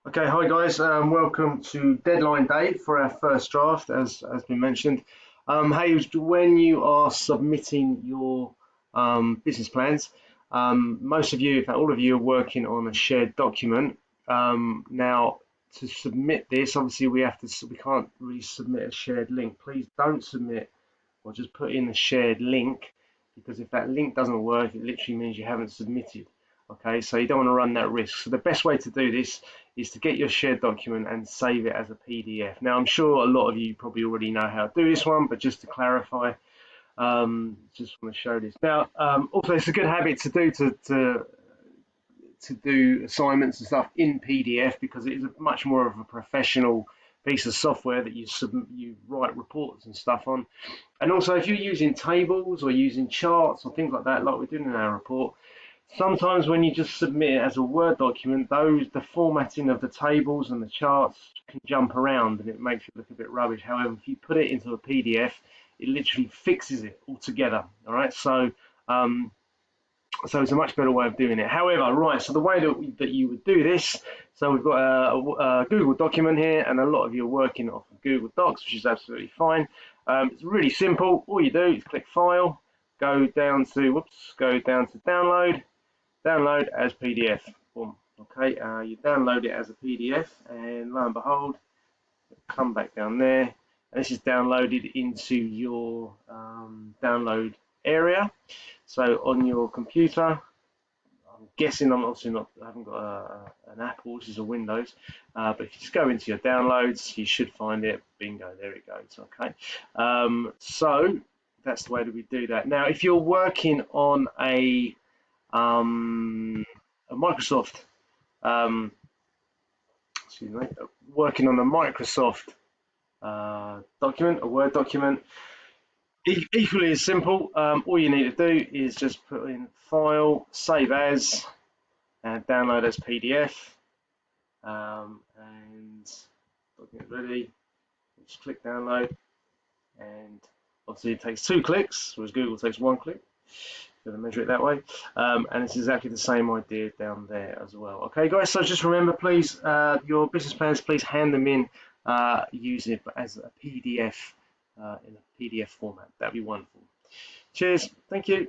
Okay, hi guys, welcome to deadline day for our first draft, as been mentioned. Hey, when you are submitting your business plans, most of you, in fact, all of you, are working on a shared document. Now, to submit this, obviously we can't really submit a shared link. Please don't submit or just put in a shared link because if that link doesn't work, it literally means you haven't submitted. Okay, so you don't want to run that risk. So the best way to do this is to get your shared document and save it as a PDF. Now, I'm sure a lot of you probably already know how to do this one, but just to clarify, just want to show this. Now, also, it's a good habit to do to do assignments and stuff in PDF because it is a much more of a professional piece of software that you write reports and stuff on. And also, if you're using tables or using charts or things like that, like we're doing in our report, sometimes when you just submit it as a Word document, the formatting of the tables and the charts can jump around and it makes it look a bit rubbish. However, if you put it into a PDF, it literally fixes it altogether. All right, um, so it's a much better way of doing it. However, right, so the way that you would do this, so we've got a Google document here, and a lot of you are working off of Google Docs, which is absolutely fine. It's really simple. All you do is click File, go down to Download, download as PDF. Boom. Okay, you download it as a PDF, and lo and behold, come back down there. And this is downloaded into your download area. So on your computer, I'm guessing I'm obviously not, I haven't got an Apple, which is a Windows, but if you just go into your downloads, you should find it. Bingo, there it goes. Okay, so that's the way that we do that. Now, if you're working on a Microsoft, um, excuse me, working on a Microsoft document, a Word document, equally as simple. All you need to do is just put in File, Save As, and download as PDF. And document ready. Just click download, and obviously it takes 2 clicks, whereas Google takes 1 click. Going to measure it that way, and it's exactly the same idea down there as well. Okay, guys. So just remember, please, your business plans, please hand them in. Use it as a PDF in a PDF format. That'd be wonderful. Cheers. Thank you.